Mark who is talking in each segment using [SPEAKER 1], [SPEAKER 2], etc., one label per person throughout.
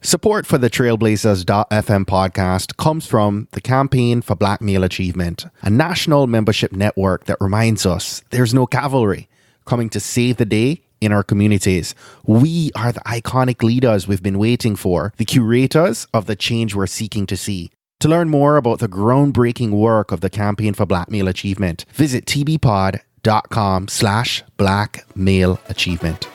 [SPEAKER 1] Support for the Trailblazers.fm podcast comes from the Campaign for Black Male Achievement, a national membership network that reminds us there's no cavalry coming to save the day in our communities. We are the iconic leaders we've been waiting for, the curators of the change we're seeking to see. To learn more about the groundbreaking work of the Campaign for Black Male Achievement, visit tbpod.com/Black Male Achievement.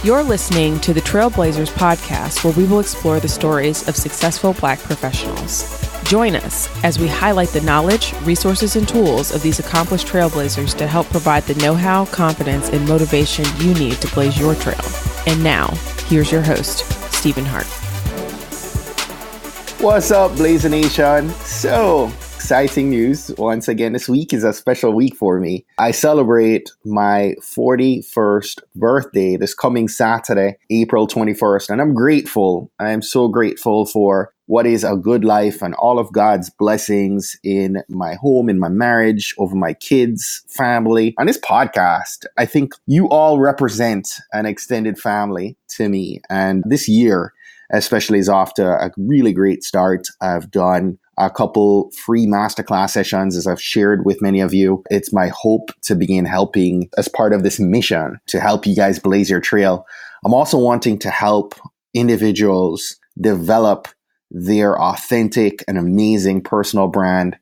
[SPEAKER 2] You're listening to the Trailblazers podcast, where we will explore the stories of successful Black professionals. Join us as we highlight the knowledge, resources, and tools of these accomplished trailblazers to help provide the know-how, confidence, and motivation you need to blaze your trail. And now, here's your host, Stephen Hart.
[SPEAKER 3] What's up, Blazer Nation? So exciting news. Once again, this week is a special week for me. I celebrate my 41st birthday this coming Saturday, April 21st. And I'm grateful. I am so grateful for what is a good life and all of God's blessings in my home, in my marriage, over my kids, family. On this podcast, I think you all represent an extended family to me. And this year, especially, is off to a really great start. I've done a couple free masterclass sessions, as I've shared with many of you. It's my hope to begin helping as part of this mission to help you guys blaze your trail. I'm also wanting to help individuals develop their authentic and amazing personal brand,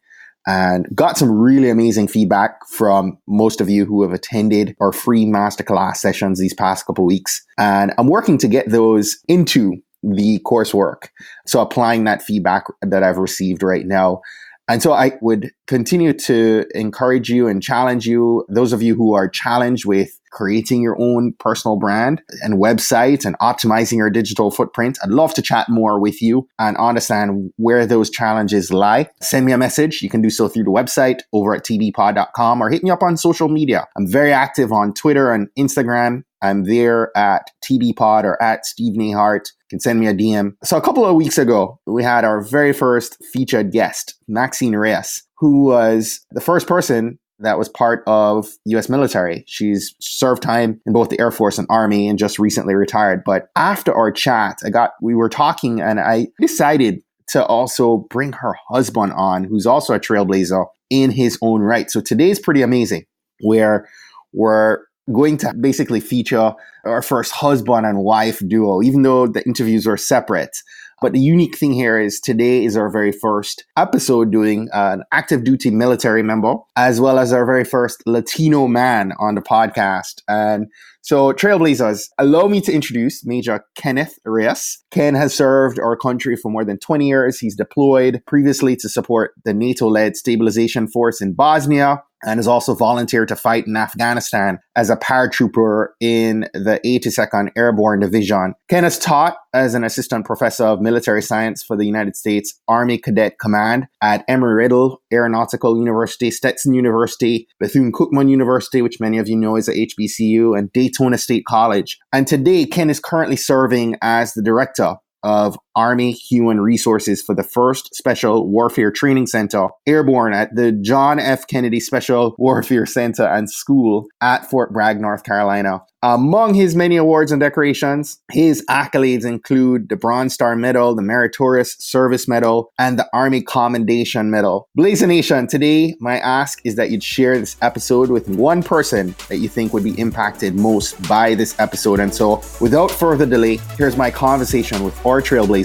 [SPEAKER 3] and got some really amazing feedback from most of you who have attended our free masterclass sessions these past couple weeks. And I'm working to get those into the coursework. So applying that feedback that I've received right now. And so I would continue to encourage you and challenge you, those of you who are challenged with creating your own personal brand and website and optimizing your digital footprint. I'd love to chat more with you and understand where those challenges lie. Send me a message. You can do so through the website over at tbpod.com or hit me up on social media. I'm very active on Twitter and Instagram. I'm there at tbpod or at Steve Nehart. You can send me a DM. So a couple of weeks ago, we had our very first featured guest, Major Reyes, who was the first person that was part of U.S. military. She's served time in both the Air Force and Army and just recently retired. But after our chat, we were talking and I decided to also bring her husband on, who's also a trailblazer in his own right. So today's pretty amazing, where we're going to basically feature our first husband and wife duo, even though the interviews are separate. But the unique thing here is today is our very first episode doing an active duty military member, as well as our very first Latino man on the podcast. And so Trailblazers, allow me to introduce Major Kenneth Reyes. Ken has served our country for more than 20 years. He's deployed previously to support the NATO-led Stabilization Force in Bosnia, and has also volunteered to fight in Afghanistan as a paratrooper in the 82nd Airborne Division. Ken has taught as an assistant professor of military science for the United States Army Cadet Command at Embry-Riddle, Aeronautical University, Stetson University, Bethune-Cookman University, which many of you know is a HBCU, and Daytona State College. And today, Ken is currently serving as the director of Army Human Resources for the 1st Special Warfare Training Center, Airborne, at the John F. Kennedy Special Warfare Center and School at Fort Bragg, North Carolina. Among his many awards and decorations, his accolades include the Bronze Star Medal, the Meritorious Service Medal, and the Army Commendation Medal. Blazer Nation, today my ask is that you'd share this episode with one person that you think would be impacted most by this episode. And so, without further delay, here's my conversation with our trailblazer,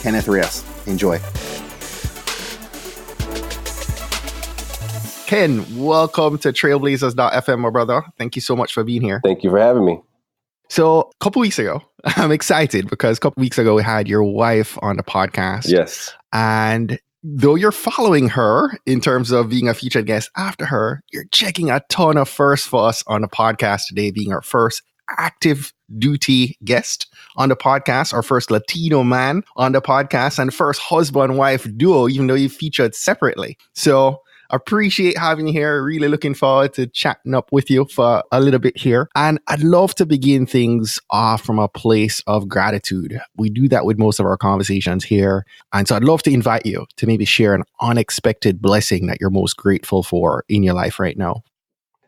[SPEAKER 3] Kenneth Reyes. Enjoy. Ken, welcome to Trailblazers.fm, my brother. Thank you so much for being here.
[SPEAKER 4] Thank you for having me.
[SPEAKER 3] So a couple weeks ago, I'm excited because a couple weeks ago we had your wife on the podcast.
[SPEAKER 4] Yes.
[SPEAKER 3] And though you're following her in terms of being a featured guest after her, you're checking a ton of firsts for us on the podcast today, being our first active duty guest on the podcast, our first Latino man on the podcast, and first husband-wife duo, even though you featured separately. So appreciate having you here. Really looking forward to chatting up with you for a little bit here. And I'd love to begin things off from a place of gratitude. We do that with most of our conversations here. And so I'd love to invite you to maybe share an unexpected blessing that you're most grateful for in your life right now.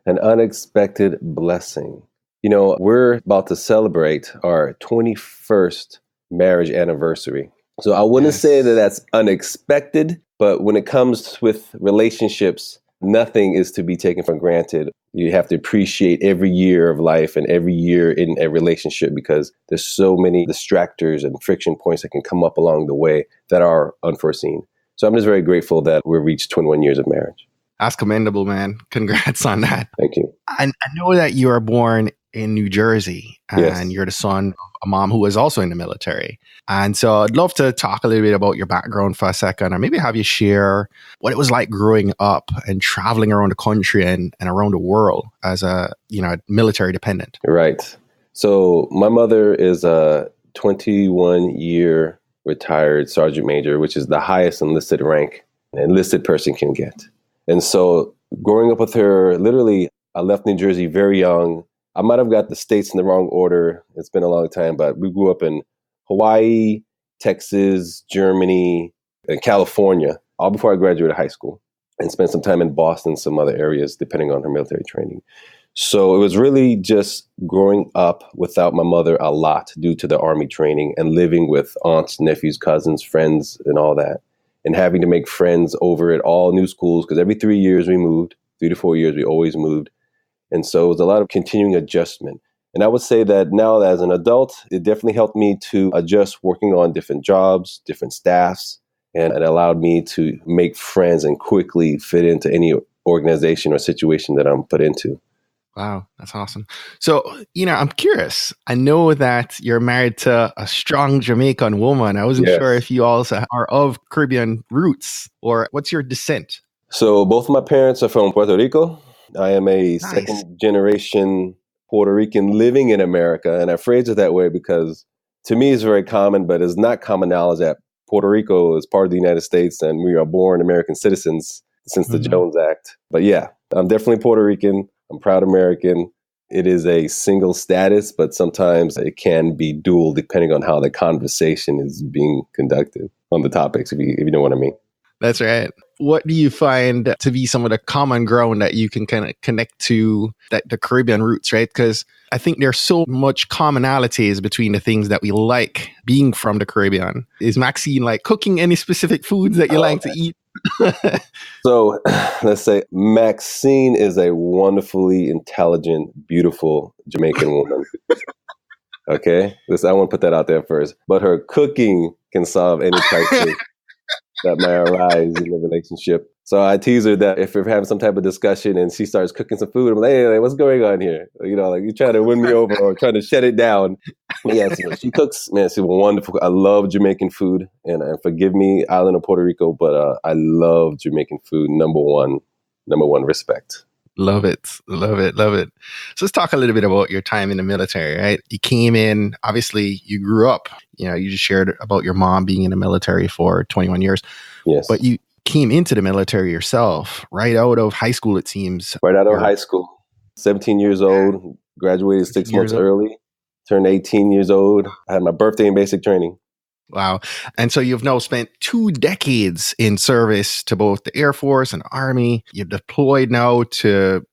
[SPEAKER 4] An unexpected blessing. We're about to celebrate our 21st marriage anniversary. So I wouldn't say that that's unexpected, but when it comes with relationships, nothing is to be taken for granted. You have to appreciate every year of life and every year in a relationship because there's so many distractors and friction points that can come up along the way that are unforeseen. So I'm just very grateful that we've reached 21 years of marriage.
[SPEAKER 1] That's commendable, man. Congrats on that.
[SPEAKER 4] Thank you.
[SPEAKER 1] I know that you were born in New Jersey and you're the son of a mom who was also in the military. And so I'd love to talk a little bit about your background for a second, or maybe have you share what it was like growing up and traveling around the country and around the world as a military dependent.
[SPEAKER 4] Right. So my mother is a 21-year retired sergeant major, which is the highest enlisted rank an enlisted person can get. And so growing up with her, literally, I left New Jersey very young. I might have got the states in the wrong order. It's been a long time, but we grew up in Hawaii, Texas, Germany, and California, all before I graduated high school, and spent some time in Boston, some other areas, depending on her military training. So it was really just growing up without my mother a lot due to the Army training and living with aunts, nephews, cousins, friends, and all that. And having to make friends over at all new schools, because every 3 years we moved, 3 to 4 years, we always moved. And so it was a lot of continuing adjustment. And I would say that now as an adult, it definitely helped me to adjust working on different jobs, different staffs, and it allowed me to make friends and quickly fit into any organization or situation that I'm put into.
[SPEAKER 1] Wow, that's awesome. So, I'm curious. I know that you're married to a strong Jamaican woman. I wasn't sure if you also are of Caribbean roots, or what's your descent?
[SPEAKER 4] So both of my parents are from Puerto Rico. I am a second generation Puerto Rican living in America. And I phrase it that way because to me it's very common, but it's not common knowledge that Puerto Rico is part of the United States and we are born American citizens since the Jones Act. But yeah, I'm definitely Puerto Rican. I'm proud American. It is a single status, but sometimes it can be dual depending on how the conversation is being conducted on the topics, if you know what I mean.
[SPEAKER 1] That's right. What do you find to be some of the common ground that you can kind of connect to the Caribbean roots, right? Because I think there's so much commonalities between the things that we like being from the Caribbean. Is Maxine like cooking any specific foods that you like to eat?
[SPEAKER 4] So let's say Maxine is a wonderfully intelligent, beautiful Jamaican woman. Okay? I want to put that out there first. But her cooking can solve any crisis that may arise in the relationship. So I tease her that if we're having some type of discussion and she starts cooking some food, I'm like, hey, what's going on here? Like you're trying to win me over or trying to shut it down. Yeah, so she cooks, man, she's wonderful. I love Jamaican food. And forgive me, island of Puerto Rico, but I love Jamaican food. Number one, respect.
[SPEAKER 1] Love it. Love it. Love it. So let's talk a little bit about your time in the military, right? You came in, obviously you grew up, you just shared about your mom being in the military for 21 years.
[SPEAKER 4] Yes.
[SPEAKER 1] But you came into the military yourself right out of high school, it seems.
[SPEAKER 4] Right out of high school. 17 years old, graduated 6 months early, turned 18 years old. I had my birthday in basic training.
[SPEAKER 1] Wow. And so you've now spent 2 decades in service to both the Air Force and Army. You've deployed now to,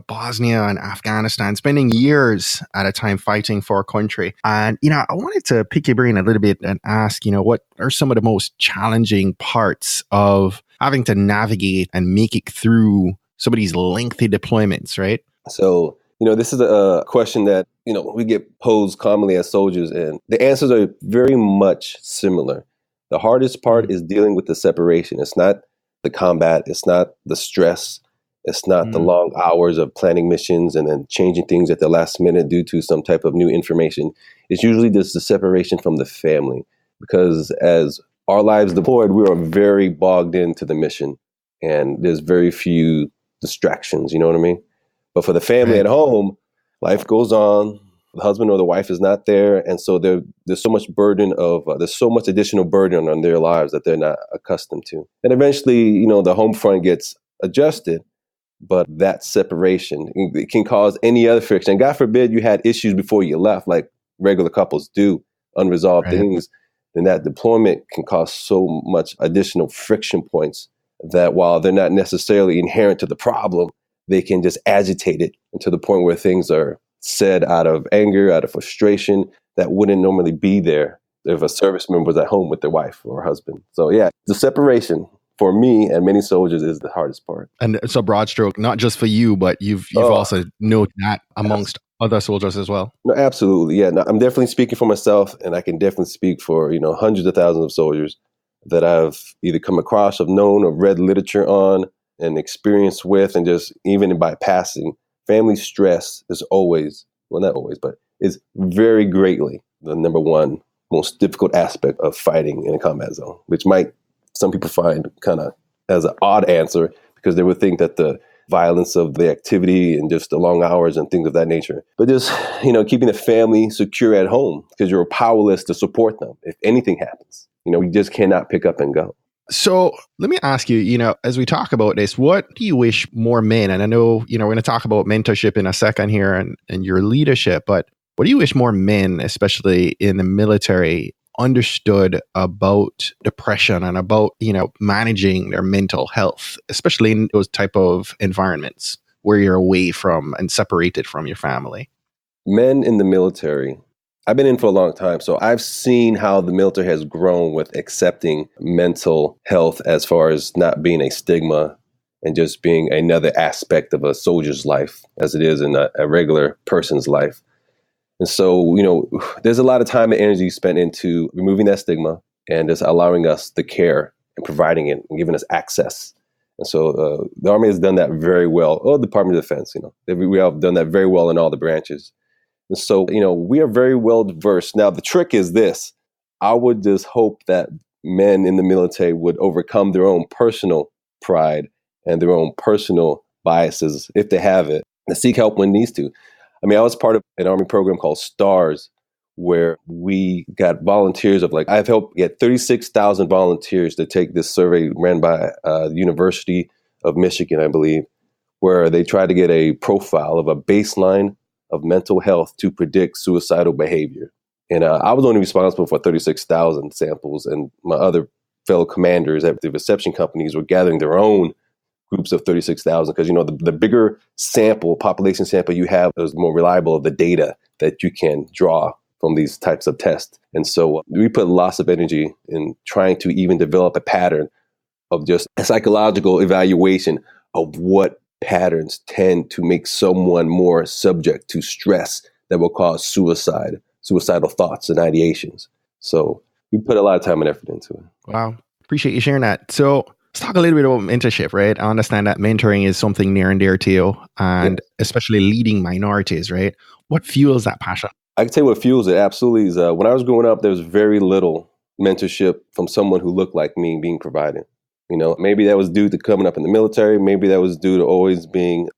[SPEAKER 1] Bosnia and Afghanistan, spending years at a time fighting for our country. And, I wanted to pick your brain a little bit and ask, what are some of the most challenging parts of having to navigate and make it through some of these lengthy deployments, right?
[SPEAKER 4] So, this is a question that, we get posed commonly as soldiers, and the answers are very much similar. The hardest part is dealing with the separation. It's not the combat. It's not the stress. It's not the long hours of planning missions and then changing things at the last minute due to some type of new information. It's usually just the separation from the family, because as our lives deployed, we are very bogged into the mission and there's very few distractions. You know what I mean? But for the family at home, life goes on. The husband or the wife is not there. And so there's so much there's so much additional burden on their lives that they're not accustomed to. And eventually, the home front gets adjusted. But that separation, it can cause any other friction. And God forbid you had issues before you left, like regular couples do, unresolved things. Then that deployment can cause so much additional friction points that while they're not necessarily inherent to the problem, they can just agitate it to the point where things are said out of anger, out of frustration that wouldn't normally be there if a service member was at home with their wife or husband. So yeah, the separation for me and many soldiers is the hardest part.
[SPEAKER 1] And it's a broad stroke, not just for you, but you've also noted that amongst other soldiers as well.
[SPEAKER 4] No, absolutely. Yeah, no, I'm definitely speaking for myself, and I can definitely speak for, hundreds of thousands of soldiers that I've either come across, have known, or read literature on and experienced with, and just even by passing. Family stress is always, well, not always, but is very greatly the number one most difficult aspect of fighting in a combat zone, which might some people find kind of as an odd answer because they would think that the violence of the activity and just the long hours and things of that nature. But just, keeping the family secure at home because you're powerless to support them if anything happens. We just cannot pick up and go.
[SPEAKER 1] So let me ask you, as we talk about this, what do you wish more men, and I know, we're going to talk about mentorship in a second here and your leadership, but what do you wish more men, especially in the military, understood about depression and about, managing their mental health, especially in those type of environments where you're away from and separated from your family?
[SPEAKER 4] Men in the military, I've been in for a long time, so I've seen how the military has grown with accepting mental health as far as not being a stigma and just being another aspect of a soldier's life as it is in a regular person's life. And so, there's a lot of time and energy spent into removing that stigma and just allowing us the care and providing it and giving us access. And so the Army has done that very well. Oh, the Department of Defense, we have done that very well in all the branches. And so, we are very well versed. Now, the trick is this. I would just hope that men in the military would overcome their own personal pride and their own personal biases, if they have it, and seek help when needs to. I was part of an Army program called STARS, where we got volunteers I've helped get 36,000 volunteers to take this survey ran by the University of Michigan, I believe, where they tried to get a profile of a baseline of mental health to predict suicidal behavior. And I was only responsible for 36,000 samples, and my other fellow commanders at the reception companies were gathering their own groups of 36,000 because, the bigger population sample you have is more reliable of the data that you can draw from these types of tests. And so we put lots of energy in trying to even develop a pattern of just a psychological evaluation of what patterns tend to make someone more subject to stress that will cause suicidal thoughts and ideations. So we put a lot of time and effort into it.
[SPEAKER 1] Wow. Appreciate you sharing that. So let's talk a little bit about mentorship, right? I understand that mentoring is something near and dear to you, and especially leading minorities, right? What fuels that passion?
[SPEAKER 4] I can tell you what fuels it absolutely is when I was growing up, there was very little mentorship from someone who looked like me being provided. Maybe that was due to coming up in the military. Maybe that was due to always being,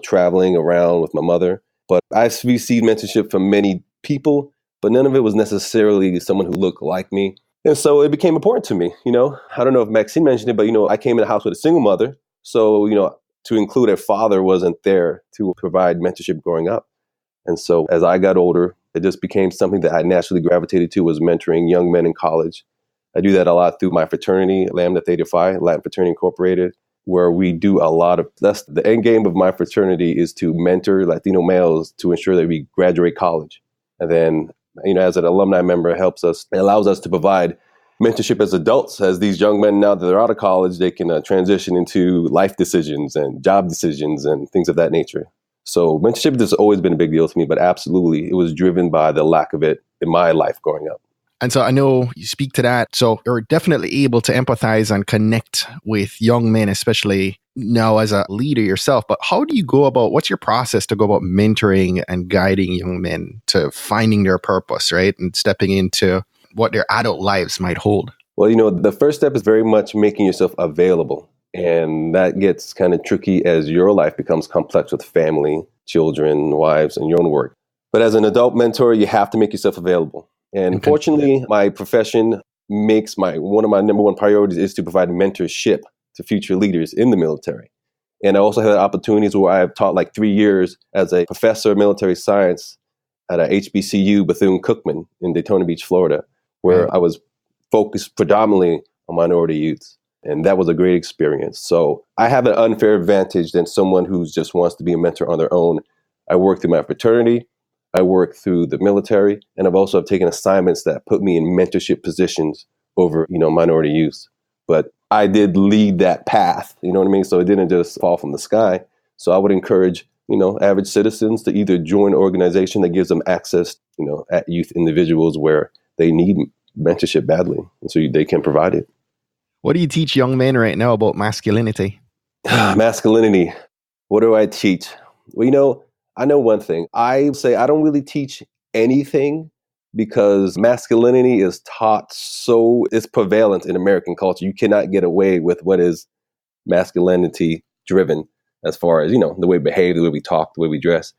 [SPEAKER 4] traveling around with my mother. But I received mentorship from many people, but none of it was necessarily someone who looked like me. And so it became important to me. I don't know if Maxine mentioned it, but, I came in the house with a single mother. So, to include a father wasn't there to provide mentorship growing up. And so as I got older, it just became something that I naturally gravitated to, was mentoring young men in college. I do that a lot through my fraternity, Lambda Theta Phi, Latin Fraternity Incorporated, where we do a lot of, that's the end game of my fraternity, is to mentor Latino males to ensure that we graduate college. And then, as an alumni member, it allows us to provide mentorship as adults, as these young men, now that they're out of college, they can transition into life decisions and job decisions and things of that nature. So mentorship has always been a big deal to me, but absolutely, it was driven by the lack of it in my life growing up.
[SPEAKER 1] And so I know you speak to that. So you're definitely able to empathize and connect with young men, especially now as a leader yourself. But how do you go about, what's your process to go about mentoring and guiding young men to finding their purpose, right? And stepping into what their adult lives might hold?
[SPEAKER 4] Well, the first step is very much making yourself available. And that gets kind of tricky as your life becomes complex with family, children, wives, and your own work. But as an adult mentor, you have to make yourself available. And Fortunately, my profession makes one of my number one priorities is to provide mentorship to future leaders in the military. And I also had opportunities where I've taught 3 years as a professor of military science at a HBCU, Bethune-Cookman in Daytona Beach, Florida, where I was focused predominantly on minority youths. And that was a great experience. So I have an unfair advantage than someone who just wants to be a mentor on their own. I work through my fraternity. I work through the military. And I've also taken assignments that put me in mentorship positions over, minority youth. But I did lead that path, you know what I mean? So it didn't just fall from the sky. So I would encourage, average citizens to either join an organization that gives them access, at youth individuals where they need mentorship badly. And so they can provide it.
[SPEAKER 1] What do you teach young men right now about masculinity?
[SPEAKER 4] Masculinity. What do I teach? Well, I know one thing. I say I don't really teach anything because masculinity is taught it's prevalent in American culture. You cannot get away with what is masculinity driven as far as, the way we behave, the way we talk, the way we dress.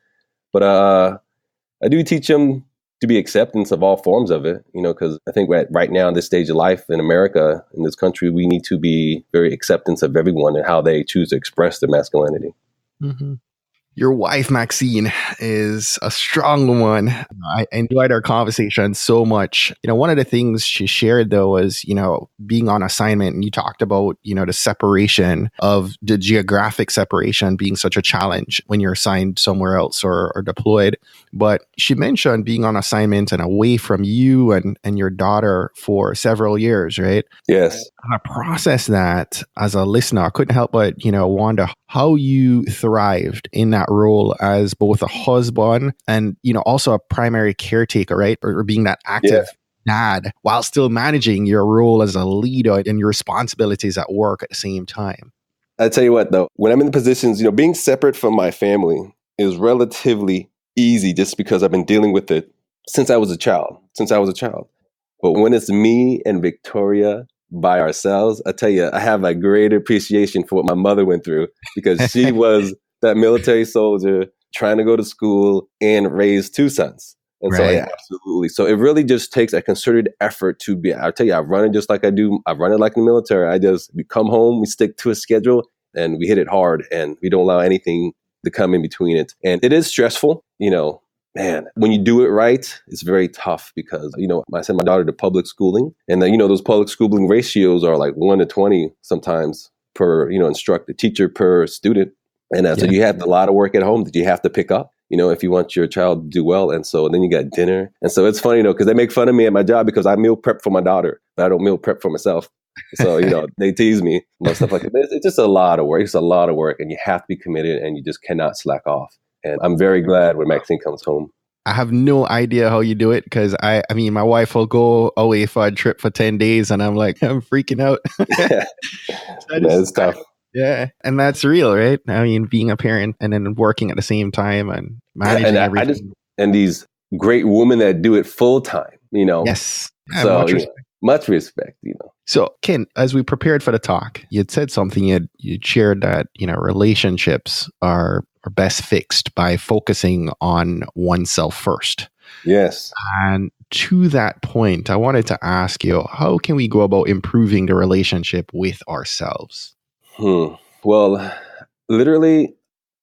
[SPEAKER 4] But I do teach them to be acceptance of all forms of it, because I think right now in this stage of life in America, in this country, we need to be very acceptance of everyone and how they choose to express their masculinity.
[SPEAKER 1] Mm-hmm. Your wife, Maxine, is a strong one. I enjoyed our conversation so much. One of the things she shared, though, was, being on assignment. And you talked about, the separation of the geographic separation being such a challenge when you're assigned somewhere else or deployed. But she mentioned being on assignment and away from you and your daughter for several years, right?
[SPEAKER 4] Yes.
[SPEAKER 1] And I processed that as a listener. I couldn't help but, wonder how you thrived in that role as both a husband and, also a primary caretaker, right? Or being that active dad while still managing your role as a leader and your responsibilities at work at the same time.
[SPEAKER 4] I tell you what, though, when I'm in the positions, being separate from my family is relatively easy just because I've been dealing with it since I was a child. But when it's me and Victoria by ourselves, I tell you, I have a great appreciation for what my mother went through because she was that military soldier trying to go to school and raise two sons. And so, yeah, absolutely. So it really just takes a concerted effort to be, I'll tell you, I run it just like I do. I run it like in the military. We come home, we stick to a schedule and we hit it hard and we don't allow anything to come in between it. And it is stressful, man, when you do it right, it's very tough because, I send my daughter to public schooling and then, those public schooling ratios are like 1 to 20 sometimes per, teacher per student. And so you have a lot of work at home that you have to pick up, if you want your child to do well. And so then you got dinner. And so it's funny, because they make fun of me at my job because I meal prep for my daughter, but I don't meal prep for myself. So, they tease me, stuff like that. It's just a lot of work. It's a lot of work and you have to be committed and you just cannot slack off. And I'm very glad when Maxine comes home.
[SPEAKER 1] I have no idea how you do it because my wife will go away for a trip for 10 days and I'm like, I'm freaking out.
[SPEAKER 4] It's tough.
[SPEAKER 1] Yeah. And that's real, right? Being a parent and then working at the same time and managing everything.
[SPEAKER 4] And these great women that do it full time,
[SPEAKER 1] Yes.
[SPEAKER 4] So much respect,
[SPEAKER 1] So Ken, as we prepared for the talk, you'd said something, you'd shared that, relationships are best fixed by focusing on oneself first.
[SPEAKER 4] Yes.
[SPEAKER 1] And to that point, I wanted to ask you, how can we go about improving the relationship with ourselves?
[SPEAKER 4] Well, literally,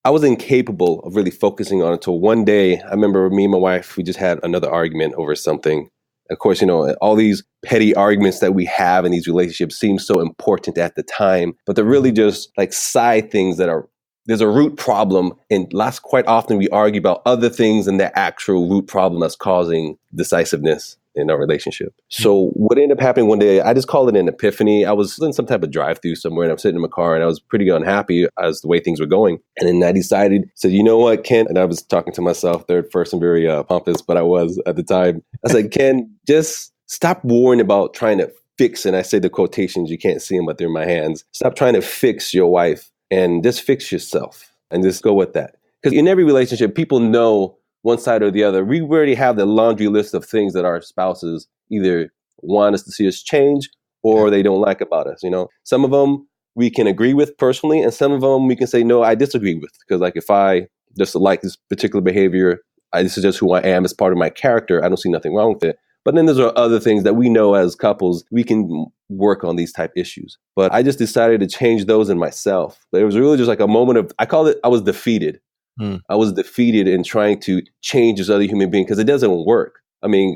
[SPEAKER 4] I was incapable of really focusing on it until one day. I remember me and my wife, we just had another argument over something. Of course, all these petty arguments that we have in these relationships seem so important at the time, but they're really just like side things there's a root problem. And quite often we argue about other things than the actual root problem that's causing decisiveness in our relationship. So what ended up happening one day, I just call it an epiphany. I was in some type of drive-through somewhere and I'm sitting in my car and I was pretty unhappy as the way things were going. And then I said, you know what, Ken? And I was talking to myself, third person, very pompous, but I was at the time. I said, Ken, just stop worrying about trying to fix, and I say the quotations, you can't see them, but they're in my hands. Stop trying to fix your wife and just fix yourself and just go with that. Because in every relationship, people know one side or the other. We already have the laundry list of things that our spouses either want us to see us change or they don't like about us. Some of them we can agree with personally, and some of them we can say, no, I disagree with. Because if I just like this particular behavior, this is just who I am. It's part of my character. I don't see nothing wrong with it. But then there's other things that we know as couples, we can work on these type issues. But I just decided to change those in myself. But it was really just like a moment of, I call it, I was defeated. I was defeated in trying to change this other human being because it doesn't work.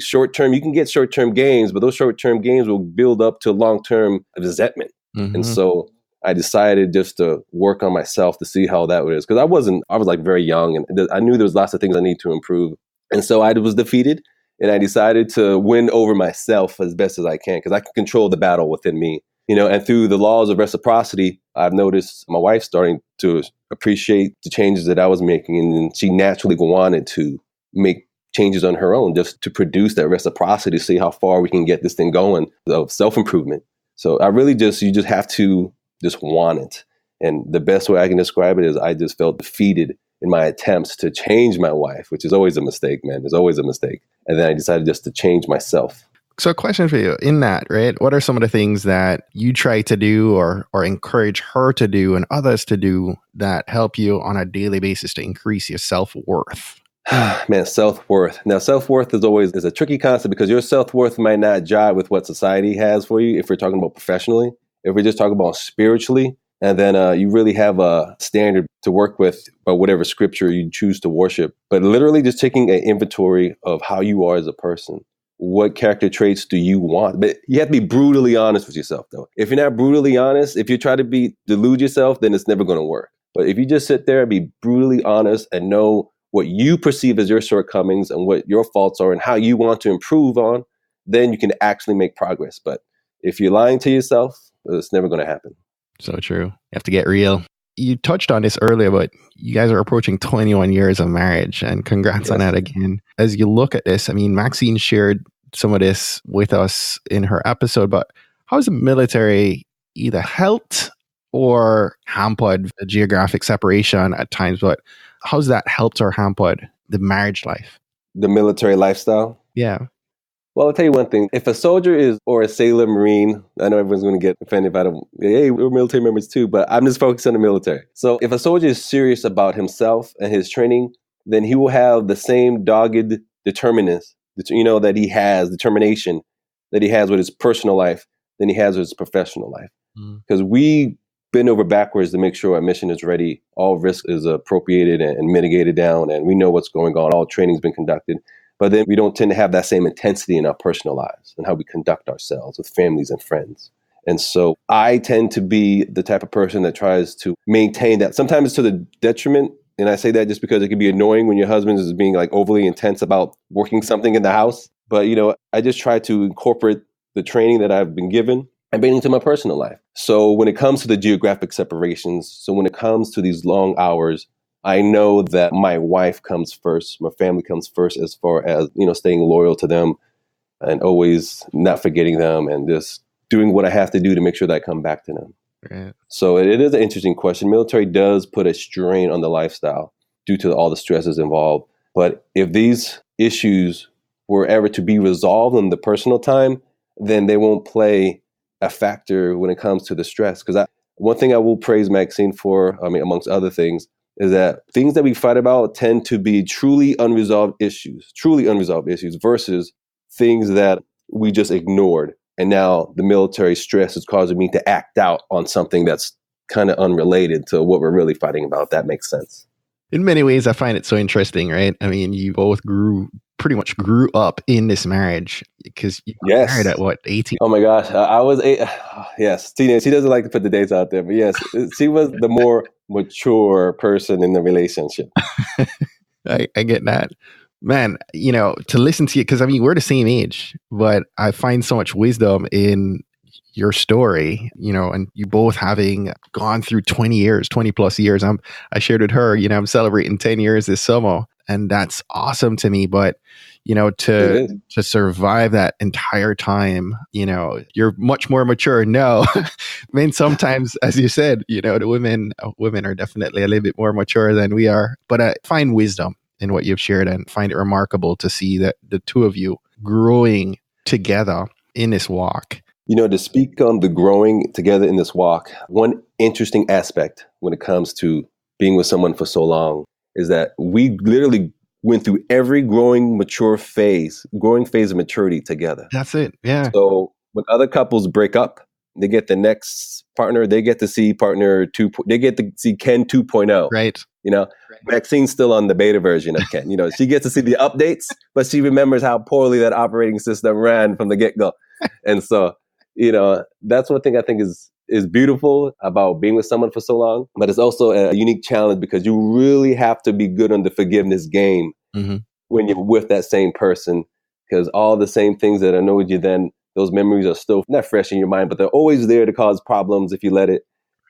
[SPEAKER 4] Short term, you can get short-term gains, but those short-term gains will build up to long-term resentment. And so I decided just to work on myself to see how that was. Because I was like very young, and I knew there was lots of things I need to improve. And so I was defeated, and I decided to win over myself as best as I can, because I can control the battle within me. And through the laws of reciprocity, I've noticed my wife starting to appreciate the changes that I was making. And she naturally wanted to make changes on her own just to produce that reciprocity, see how far we can get this thing going of self-improvement. So I really you just have to just want it. And the best way I can describe it is I just felt defeated in my attempts to change my wife, which is always a mistake, man. There's always a mistake. And then I decided just to change myself.
[SPEAKER 1] So a question for you in that, right? What are some of the things that you try to do or encourage her to do and others to do that help you on a daily basis to increase your self-worth?
[SPEAKER 4] Man, self-worth. Now, self-worth is a tricky concept because your self-worth might not jive with what society has for you if we're talking about professionally. If we're just talking about spiritually, and then you really have a standard to work with about whatever scripture you choose to worship. But literally just taking an inventory of how you are as a person. What character traits do you want? But you have to be brutally honest with yourself, though. If you're not brutally honest, if you try to delude yourself, then it's never going to work. But if you just sit there and be brutally honest and know what you perceive as your shortcomings and what your faults are and how you want to improve on, then you can actually make progress. But if you're lying to yourself, it's never going to happen.
[SPEAKER 1] So true. You have to get real. You touched on this earlier, but you guys are approaching 21 years of marriage, and congrats on that again. As you look at this, I mean, Maxine shared some of this with us in her episode, but how has the military either helped or hampered the geographic separation at times? But how's that helped or hampered the marriage life?
[SPEAKER 4] The military lifestyle?
[SPEAKER 1] Yeah.
[SPEAKER 4] Well, I'll tell you one thing. If a soldier or a sailor, Marine, I know everyone's going to get offended by them. Hey, we're military members too, but I'm just focused on the military. So if a soldier is serious about himself and his training, then he will have the same dogged determination, determination that he has with his personal life than he has with his professional life. Because we bend over backwards to make sure our mission is ready. All risk is appropriated and mitigated down, and we know what's going on. All training's been conducted. But then we don't tend to have that same intensity in our personal lives and how we conduct ourselves with families and friends. And so I tend to be the type of person that tries to maintain that. Sometimes it's to the detriment. And I say that just because it can be annoying when your husband is being like overly intense about working something in the house. But, I just try to incorporate the training that I've been given and bring it into my personal life. So when it comes to the geographic separations, when it comes to these long hours, I know that my wife comes first, my family comes first, as far as, staying loyal to them and always not forgetting them and just doing what I have to do to make sure that I come back to them.
[SPEAKER 1] Right.
[SPEAKER 4] So it is an interesting question. Military does put a strain on the lifestyle due to all the stresses involved. But if these issues were ever to be resolved in the personal time, then they won't play a factor when it comes to the stress. Because one thing I will praise Maxine for, amongst other things, is that things that we fight about tend to be truly unresolved issues versus things that we just ignored. And now the military stress is causing me to act out on something that's kind of unrelated to what we're really fighting about, if that makes sense.
[SPEAKER 1] In many ways, I find it so interesting, right? I mean, you both pretty much grew up in this marriage because you were married at 18?
[SPEAKER 4] Oh my gosh, I was 8. Yes, Tina, she doesn't like to put the dates out there, but yes, she was the more mature person in the relationship.
[SPEAKER 1] I get that. Man, to listen to you, because we're the same age, but I find so much wisdom in your story, and you both having gone through 20 plus years. I shared with her, I'm celebrating 10 years this summer, and that's awesome to me. But, to survive that entire time, you're much more mature now. I mean, sometimes, as you said, the women are definitely a little bit more mature than we are, but I find wisdom in what you've shared and find it remarkable to see that the two of you growing together in this walk.
[SPEAKER 4] To speak on the growing together in this walk, one interesting aspect when it comes to being with someone for so long is that we literally went through every growing phase of maturity together.
[SPEAKER 1] That's it. Yeah.
[SPEAKER 4] So when other couples break up, they get the next partner, they get to see partner 2, they get to see Ken 2.0.
[SPEAKER 1] Right.
[SPEAKER 4] Maxine's still on the beta version of Ken. She gets to see the updates, but she remembers how poorly that operating system ran from the get-go. And so, that's one thing I think is is beautiful about being with someone for so long, but it's also a unique challenge because you really have to be good on the forgiveness game when you're with that same person, because all the same things that annoyed you then, those memories are still not fresh in your mind, but they're always there to cause problems if you let it.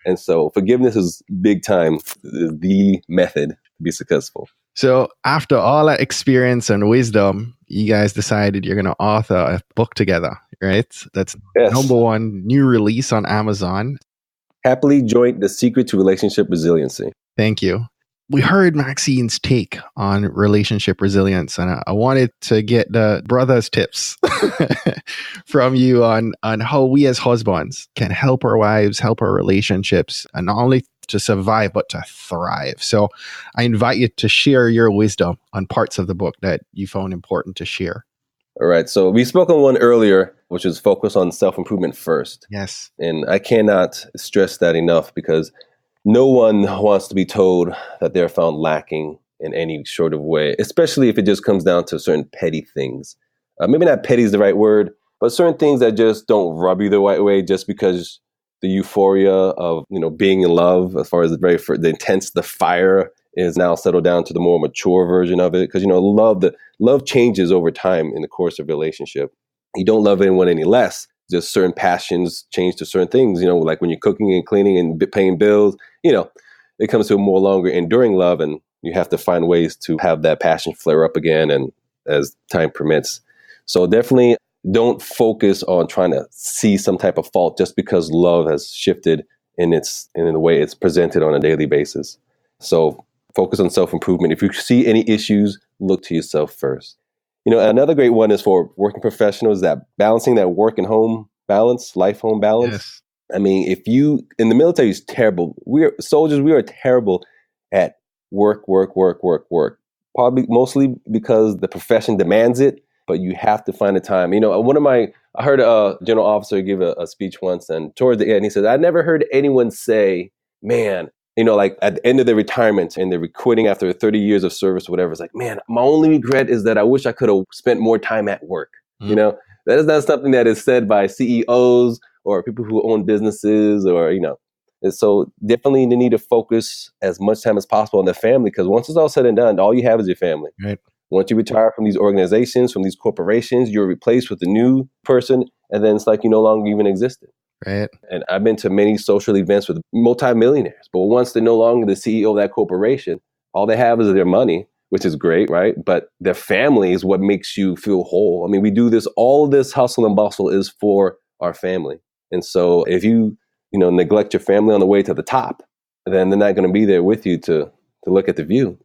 [SPEAKER 4] And so forgiveness is big time, the method to be successful.
[SPEAKER 1] So after all that experience and wisdom, you guys decided you're going to author a book together, right? That's number one new release on Amazon.
[SPEAKER 4] Happily Joint: The Secret to Relationship Resiliency.
[SPEAKER 1] Thank you. We heard Maxine's take on relationship resilience, and I wanted to get the brother's tips from you on how we as husbands can help our wives, help our relationships, and not only to survive, but to thrive. So I invite you to share your wisdom on parts of the book that you found important to share.
[SPEAKER 4] All right. So we spoke on one earlier, which is focus on self-improvement first.
[SPEAKER 1] Yes.
[SPEAKER 4] And I cannot stress that enough, because no one wants to be told that they're found lacking in any sort of way, especially if it just comes down to certain petty things. Maybe not petty is the right word, but certain things that just don't rub you the right way just because the euphoria of, being in love, as far as the fire is now settled down to the more mature version of it. Because, love changes over time in the course of a relationship. You don't love anyone any less. Just certain passions change to certain things, like when you're cooking and cleaning and paying bills, it comes to a more longer enduring love, and you have to find ways to have that passion flare up again and as time permits. So definitely don't focus on trying to see some type of fault just because love has shifted in the way it's presented on a daily basis. So focus on self-improvement. If you see any issues, look to yourself first. Another great one is for working professionals, that balancing that work and home balance, life-home balance.
[SPEAKER 1] Yes.
[SPEAKER 4] I mean, in the military is terrible. We are terrible at work. Probably mostly because the profession demands it, but you have to find the time. I heard a general officer give a speech once, and towards the end, he said, I never heard anyone say, man, like at the end of their retirement and they're quitting after 30 years of service or whatever, it's like, man, my only regret is that I wish I could have spent more time at work. That is not something that is said by CEOs or people who own businesses And so definitely they need to focus as much time as possible on their family, because once it's all said and done, all you have is your family.
[SPEAKER 1] Right.
[SPEAKER 4] Once you retire from these organizations, from these corporations, you're replaced with a new person, and then it's like you no longer even existed.
[SPEAKER 1] Right.
[SPEAKER 4] And I've been to many social events with multimillionaires, but once they're no longer the CEO of that corporation, all they have is their money, which is great, right? But their family is what makes you feel whole. I mean, we do this, all of this hustle and bustle is for our family. And so if you, neglect your family on the way to the top, then they're not going to be there with you to look at the view.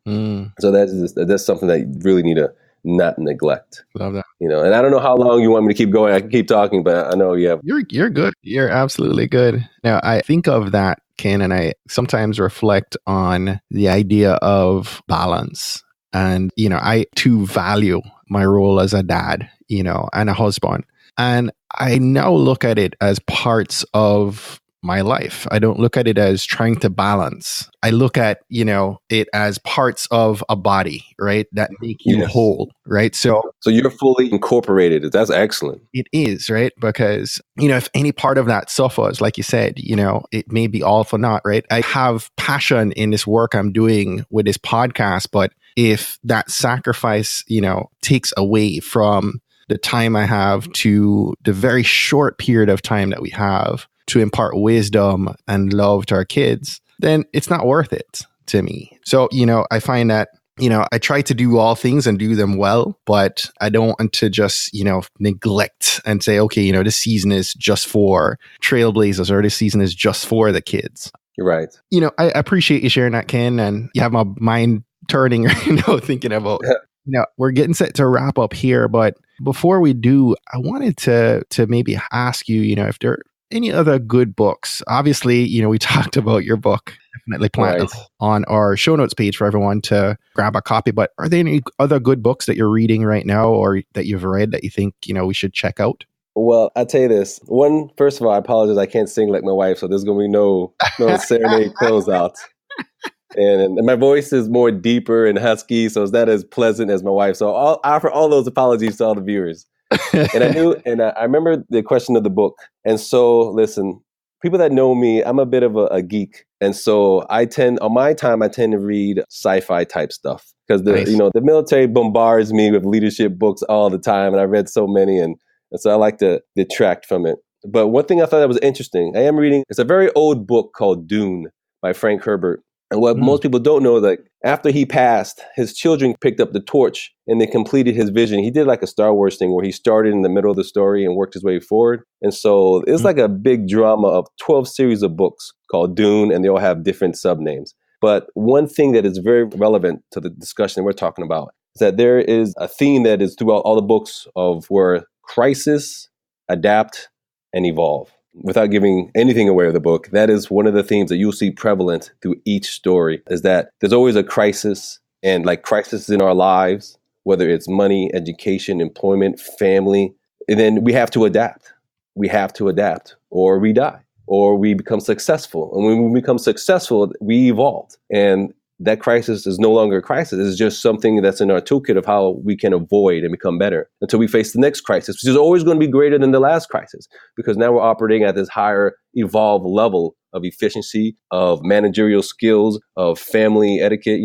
[SPEAKER 4] So that's something that you really need to not neglect.
[SPEAKER 1] Love that.
[SPEAKER 4] And I don't know how long you want me to keep going. I can keep talking, but I know you have.
[SPEAKER 1] You're good. You're absolutely good. Now, I think of that, Ken, and I sometimes reflect on the idea of balance. And, I too value my role as a dad, and a husband. And I now look at it as parts of my life. I don't look at it as trying to balance. I look at, it as parts of a body, right? That make you whole, right? So
[SPEAKER 4] you're fully incorporated. That's excellent.
[SPEAKER 1] It is, right? Because, if any part of that suffers, like you said, it may be all for naught, right? I have passion in this work I'm doing with this podcast, but if that sacrifice, takes away from the time I have to the very short period of time that we have to impart wisdom and love to our kids, then it's not worth it to me. So, I find that, I try to do all things and do them well, but I don't want to just, neglect and say, okay, this season is just for Trailblazers, or this season is just for the kids.
[SPEAKER 4] You're right.
[SPEAKER 1] I appreciate you sharing that, Ken, and you have my mind turning, thinking about, we're getting set to wrap up here, but before we do, I wanted to maybe ask you, if there are any other good books. Obviously, we talked about your book. Definitely plan them on our show notes page for everyone to grab a copy. But are there any other good books that you're reading right now, or that you've read that you think, we should check out?
[SPEAKER 4] Well, I'll tell you this. One, first of all, I apologize. I can't sing like my wife, so there's going to be no serenade closeout. And my voice is more deeper and husky, so it's not as pleasant as my wife. So I offer all those apologies to all the viewers. And I remember the question of the book. And so, listen, people that know me, I'm a bit of a geek. And so on my time, I tend to read sci-fi type stuff because the military bombards me with leadership books all the time. And I read so many. And so I like to detract from it. But one thing I thought that was interesting, I am reading, it's a very old book called Dune by Frank Herbert. And what most people don't know is that after he passed, his children picked up the torch and they completed his vision. He did like a Star Wars thing where he started in the middle of the story and worked his way forward. And so it's like a big drama of 12 series of books called Dune, and they all have different subnames. But one thing that is very relevant to the discussion we're talking about is that there is a theme that is throughout all the books of where crisis, adapt, and evolve. Without giving anything away of the book, that is one of the themes that you'll see prevalent through each story, is that there's always a crisis, and like crisis in our lives, whether it's money, education, employment, family, and then we have to adapt. We have to adapt, or we die, or we become successful. And when we become successful, we evolve. And that crisis is no longer a crisis. It's just something that's in our toolkit of how we can avoid and become better until we face the next crisis, which is always going to be greater than the last crisis, because now we're operating at this higher evolved level of efficiency, of managerial skills, of family etiquette,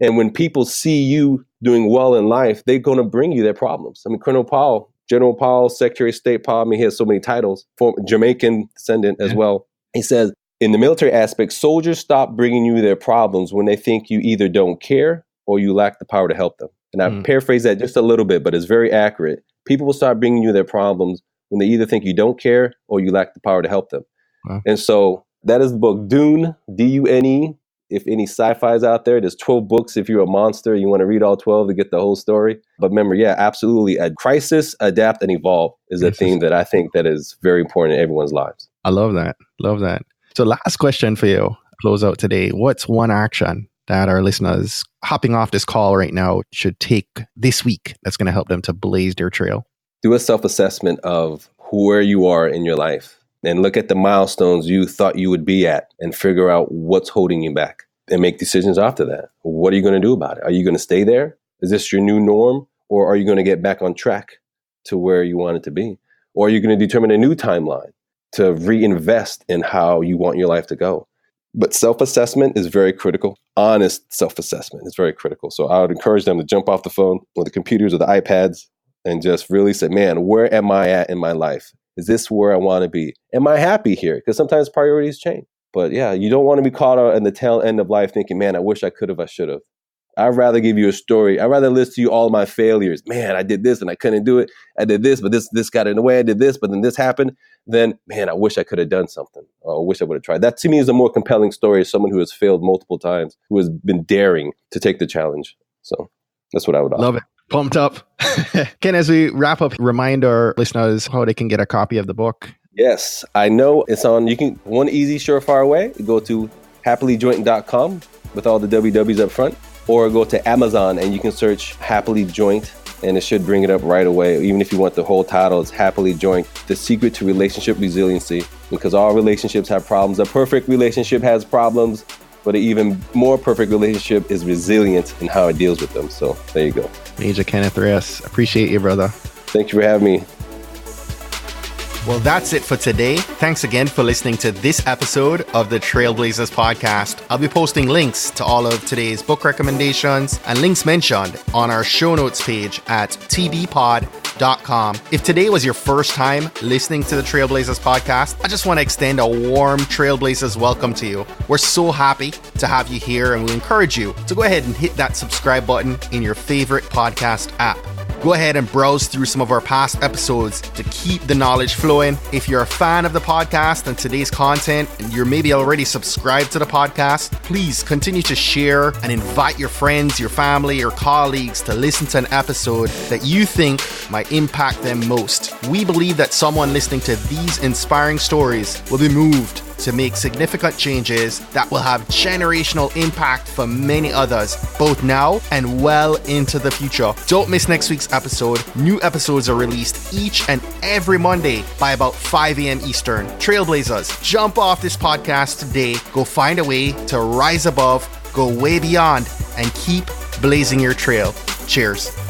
[SPEAKER 4] And when people see you doing well in life, they're going to bring you their problems. I mean, Colonel Powell, General Powell, Secretary of State Powell, he has so many titles, Jamaican descendant as well. He says, in the military aspect, soldiers stop bringing you their problems when they think you either don't care or you lack the power to help them. And I paraphrase that just a little bit, but it's very accurate. People will start bringing you their problems when they either think you don't care or you lack the power to help them. Wow. And so that is the book Dune, D-U-N-E. If any sci-fi's out there, there's 12 books. If you're a monster, you want to read all 12 to get the whole story. But remember, absolutely. A crisis, adapt, and evolve is a theme that I think that is very important in everyone's lives.
[SPEAKER 1] I love that. Love that. So last question for you, close out today. What's one action that our listeners hopping off this call right now should take this week that's going to help them to blaze their trail?
[SPEAKER 4] Do a self-assessment of where you are in your life and look at the milestones you thought you would be at and figure out what's holding you back and make decisions after that. What are you going to do about it? Are you going to stay there? Is this your new norm? Or are you going to get back on track to where you want it to be? Or are you going to determine a new timeline to reinvest in how you want your life to go? But self-assessment is very critical. Honest self-assessment is very critical. So I would encourage them to jump off the phone or the computers or the iPads and just really say, man, where am I at in my life? Is this where I want to be? Am I happy here? Because sometimes priorities change. But you don't want to be caught out in the tail end of life thinking, man, I wish I could have, I should have. I'd rather give you a story. I'd rather list to you all my failures. Man, I did this and I couldn't do it. I did this, but this got in the way. I did this, but then this happened. Then, man, I wish I could have done something. Or I wish I would have tried. That to me is a more compelling story of someone who has failed multiple times, who has been daring to take the challenge. So that's what I would offer.
[SPEAKER 1] Love it. Pumped up. Ken, as we wrap up, remind our listeners how they can get a copy of the book.
[SPEAKER 4] Yes, I know it's on. You can, one easy, surefire way, go to happilyjoint.com with all the WWs up front, or go to Amazon and you can search Happily Joint and it should bring it up right away. Even if you want the whole title, it's Happily Joint, The Secret to Relationship Resiliency, because all relationships have problems. A perfect relationship has problems, but an even more perfect relationship is resilient in how it deals with them. So there you go.
[SPEAKER 1] Major Kenneth Reyes, appreciate you, brother.
[SPEAKER 4] Thank you for having me.
[SPEAKER 1] Well, that's it for today. Thanks again for listening to this episode of the Trailblazers podcast. I'll be posting links to all of today's book recommendations and links mentioned on our show notes page at tbpod.com. If today was your first time listening to the Trailblazers podcast, I just want to extend a warm Trailblazers welcome to you. We're so happy to have you here, and we encourage you to go ahead and hit that subscribe button in your favorite podcast app. Go ahead and browse through some of our past episodes to keep the knowledge flowing. If you're a fan of the podcast and today's content, and you're maybe already subscribed to the podcast, please continue to share and invite your friends, your family, or colleagues to listen to an episode that you think might impact them most. We believe that someone listening to these inspiring stories will be moved to make significant changes that will have generational impact for many others, both now and well into the future. Don't miss next week's episode. New episodes are released each and every Monday by about 5 a.m. Eastern. Trailblazers, jump off this podcast today. Go find a way to rise above, go way beyond, and keep blazing your trail. Cheers.